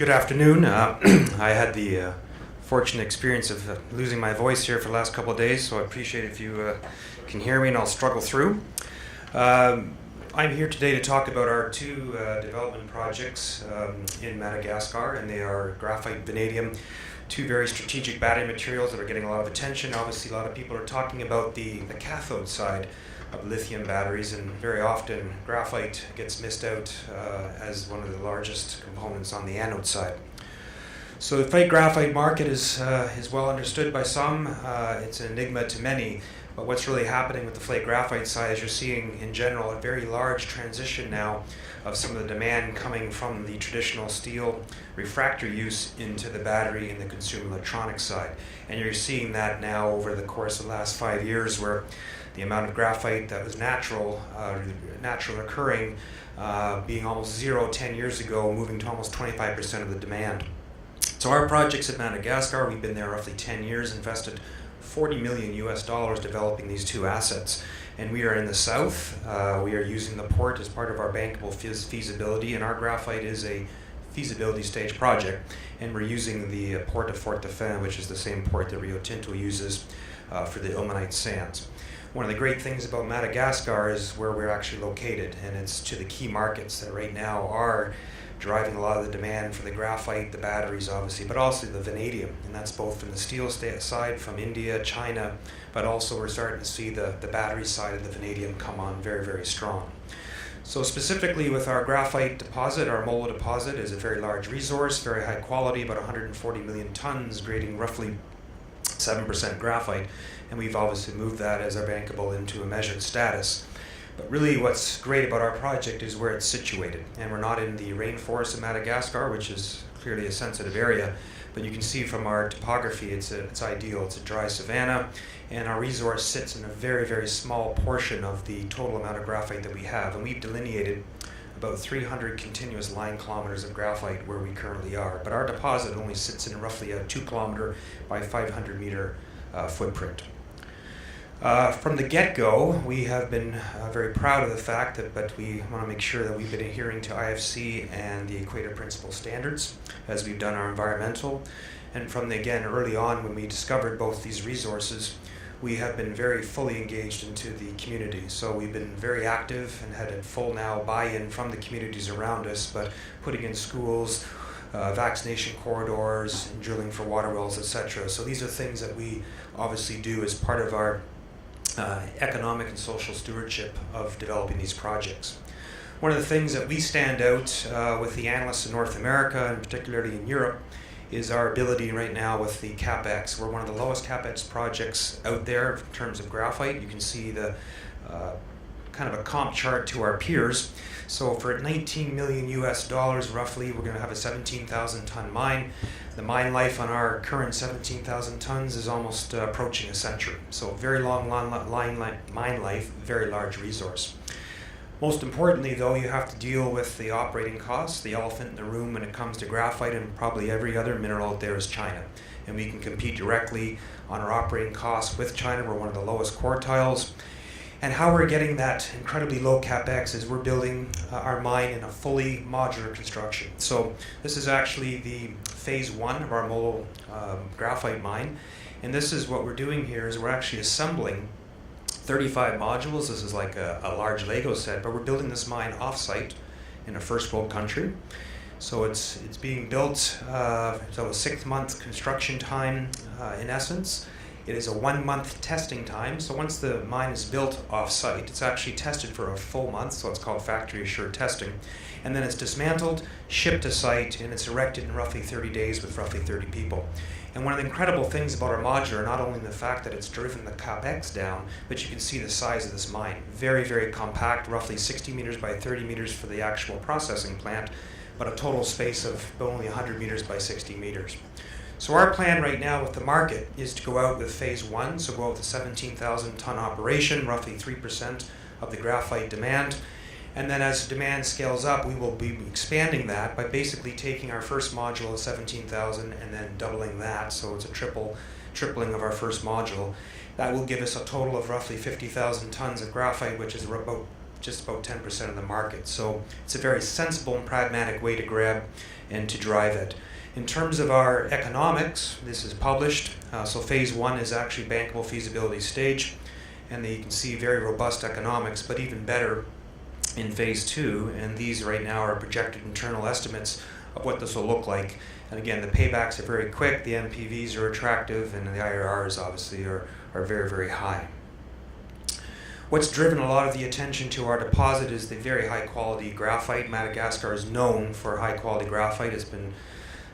Good afternoon. I had the fortunate experience of losing my voice here for the last couple of days, so I appreciate if you can hear me and I'll struggle through. I'm here today to talk about our two development projects in Madagascar, and they are graphite, vanadium, two very strategic battery materials that are getting a lot of attention. Obviously, a lot of people are talking about the cathode side of lithium batteries, and very often graphite gets missed out as one of the largest components on the anode side. So the flake graphite market is well understood by some. It's an enigma to many. But what's really happening with the flake graphite side is you're seeing in general a very large transition now of some of the demand coming from the traditional steel refractory use into the battery and the consumer electronics side. And you're seeing that now over the course of the last 5 years, where the amount of graphite that was natural occurring being almost zero 10 years ago, moving to almost 25% of the demand. So our projects at Madagascar, we've been there roughly 10 years, invested $40 million developing these two assets. And we are in the south. We are using the port as part of our bankable feasibility, and our graphite is a feasibility stage project. And we're using the port of Fort Dauphin, which is the same port that Rio Tinto uses for the ilmenite sands. One of the great things about Madagascar is where we're actually located, and it's to the key markets that right now are driving a lot of the demand for the graphite, the batteries obviously, but also the vanadium, and that's both from the steel side, from India, China, but also we're starting to see the battery side of the vanadium come on very, very strong. So specifically with our graphite deposit, our Molo deposit is a very large resource, very high quality, about 140 million tons, grading roughly 7% graphite, and we've obviously moved that as our bankable into a measured status. But really what's great about our project is where it's situated, and we're not in the rainforest of Madagascar, which is clearly a sensitive area, but you can see from our topography it's ideal. It's a dry savanna, and our resource sits in a very, very small portion of the total amount of graphite that we have, and we've delineated about 300 continuous line kilometers of graphite where we currently are, but our deposit only sits in roughly a 2 kilometer by 500 meter footprint. From the get-go, we have been very proud of the fact but we want to make sure that we've been adhering to IFC and the Equator Principles standards as we've done our environmental. And from early on when we discovered both these resources, we have been very fully engaged into the community. So we've been very active and had a full now buy-in from the communities around us, but putting in schools, vaccination corridors, and drilling for water wells, etc. So these are things that we obviously do as part of our economic and social stewardship of developing these projects. One of the things that we stand out with the analysts in North America, and particularly in Europe, is our ability right now with the CapEx. We're one of the lowest CapEx projects out there in terms of graphite. You can see the kind of a comp chart to our peers. So for $19 million roughly, we're going to have a 17,000 ton mine. The mine life on our current 17,000 tons is almost approaching a century. So very long mine life, very large resource. Most importantly though, you have to deal with the operating costs. The elephant in the room when it comes to graphite and probably every other mineral out there is China. And we can compete directly on our operating costs with China. We're one of the lowest quartiles. And how we're getting that incredibly low CapEx is we're building our mine in a fully modular construction. So this is actually the phase one of our Molo graphite mine. And this is what we're doing here is we're actually assembling 35 modules. This is like a large Lego set, but we're building this mine off-site in a first world country. So it's being built, so a 6-month construction time in essence. It is a 1-month testing time, so once the mine is built off-site, it's actually tested for a full month, so it's called factory assured testing. And then it's dismantled, shipped to site, and it's erected in roughly 30 days with roughly 30 people. And one of the incredible things about our modular, not only the fact that it's driven the CapEx down, but you can see the size of this mine. Very, very compact, roughly 60 meters by 30 meters for the actual processing plant, but a total space of only 100 meters by 60 meters. So our plan right now with the market is to go out with phase one, so go out with a 17,000 ton operation, roughly 3% of the graphite demand. And then as demand scales up, we will be expanding that by basically taking our first module of 17,000 and then doubling that, so it's a tripling of our first module. That will give us a total of roughly 50,000 tons of graphite, which is about just about 10% of the market. So it's a very sensible and pragmatic way to grab and to drive it. In terms of our economics, this is published. So phase 1 is actually bankable feasibility stage, and you can see very robust economics, but even better in phase 2, and these right now are projected internal estimates of what this will look like. And again, the paybacks are very quick, the NPVs are attractive, and the IRRs obviously are very, very high. What's driven a lot of the attention to our deposit is the very high quality graphite. Madagascar is known for high quality graphite. It's been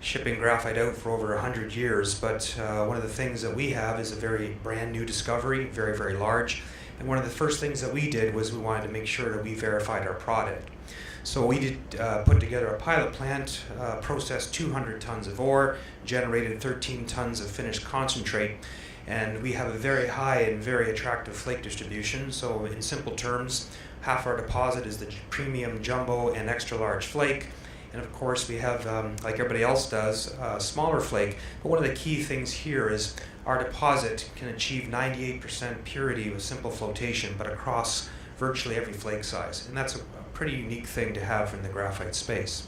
shipping graphite out for over 100 years, but one of the things that we have is a very brand new discovery, very, very large. And one of the first things that we did was we wanted to make sure that we verified our product. So we did put together a pilot plant, processed 200 tons of ore, generated 13 tons of finished concentrate, and we have a very high and very attractive flake distribution. So in simple terms, half our deposit is the premium jumbo and extra large flake. And of course we have, like everybody else does, a smaller flake. But one of the key things here is our deposit can achieve 98% purity with simple flotation, but across virtually every flake size. And that's a pretty unique thing to have in the graphite space.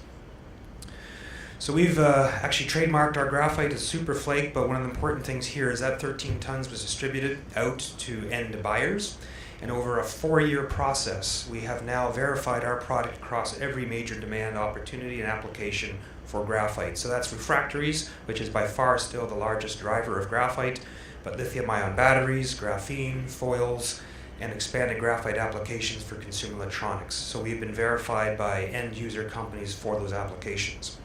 So we've actually trademarked our graphite as Super Flake, but one of the important things here is that 13 tons was distributed out to end buyers. And over a 4-year process, we have now verified our product across every major demand opportunity and application for graphite. So that's refractories, which is by far still the largest driver of graphite, but lithium-ion batteries, graphene, foils, and expanded graphite applications for consumer electronics. So we've been verified by end user companies for those applications.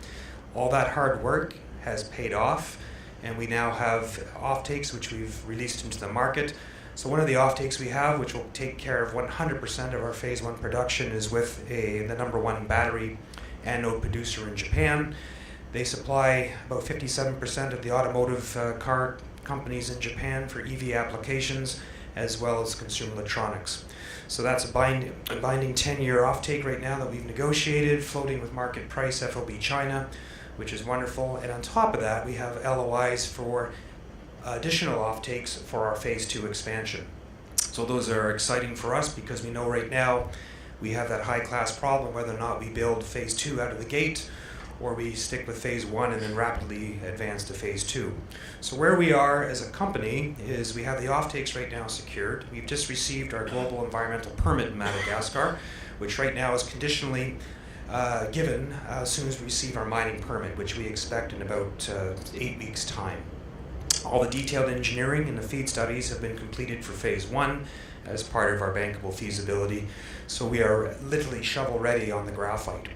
All that hard work has paid off, and we now have offtakes which we've released into the market. So one of the offtakes we have, which will take care of 100% of our phase 1 production, is with the #1 battery anode producer in Japan. They supply about 57% of the automotive car companies in Japan for EV applications, as well as consumer electronics. So that's a binding 10-year offtake right now that we've negotiated, floating with market price FOB China, which is wonderful. And on top of that, we have LOIs for additional offtakes for our phase 2 expansion. So those are exciting for us because we know right now we have that high-class problem whether or not we build phase 2 out of the gate or we stick with phase 1 and then rapidly advance to phase 2. So where we are as a company is we have the offtakes right now secured. We've just received our global environmental permit in Madagascar, which right now is conditionally given as soon as we receive our mining permit, which we expect in about 8 weeks' time. All the detailed engineering and the FEED studies have been completed for phase 1 as part of our bankable feasibility. So we are literally shovel ready on the graphite.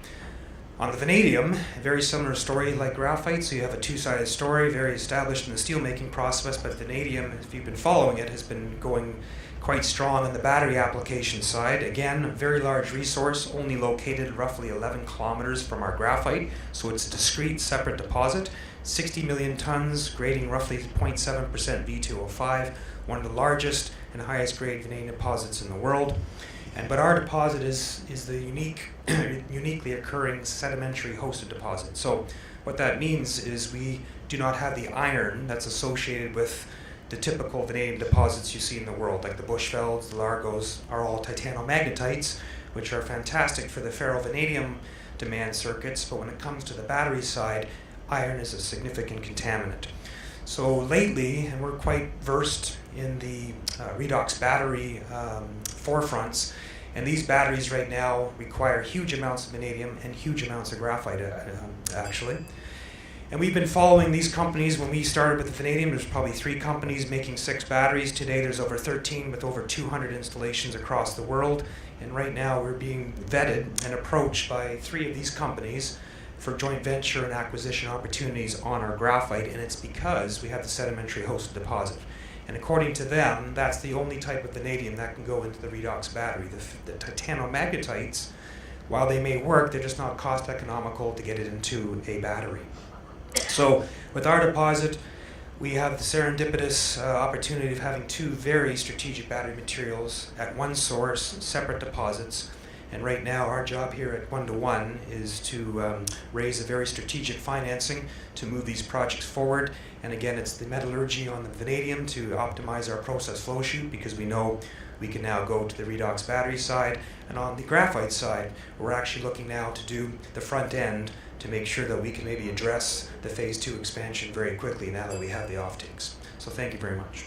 On the vanadium, a very similar story like graphite. So you have a two-sided story, very established in the steelmaking process, but vanadium, if you've been following it, has been going quite strong on the battery application side. Again, a very large resource, only located roughly 11 kilometers from our graphite. So it's a discrete, separate deposit. 60 million tons, grading roughly 0.7% V2O5, one of the largest and highest grade vanadium deposits in the world. But our deposit is the uniquely occurring sedimentary hosted deposit. So what that means is we do not have the iron that's associated with the typical vanadium deposits you see in the world, like the Bushvelds, the Largos, are all titanomagnetites, which are fantastic for the ferrovanadium demand circuits, but when it comes to the battery side, iron is a significant contaminant. So lately, and we're quite versed in the redox battery forefronts, and these batteries right now require huge amounts of vanadium and huge amounts of graphite, actually. And we've been following these companies. When we started with the vanadium, there's probably 3 companies making 6 batteries. Today there's over 13 with over 200 installations across the world. And right now we're being vetted and approached by 3 of these companies for joint venture and acquisition opportunities on our graphite, and it's because we have the sedimentary hosted deposit. And according to them, that's the only type of vanadium that can go into the redox battery. The titanomagnetites, while they may work, they're just not cost economical to get it into a battery. So with our deposit, we have the serendipitous opportunity of having 2 very strategic battery materials at one source, separate deposits. And right now, our job here at 1-to-1 is to raise a very strategic financing to move these projects forward. And again, it's the metallurgy on the vanadium to optimize our process flow sheet, because we know we can now go to the redox battery side. And on the graphite side, we're actually looking now to do the front end to make sure that we can maybe address the phase 2 expansion very quickly now that we have the offtakes. So thank you very much.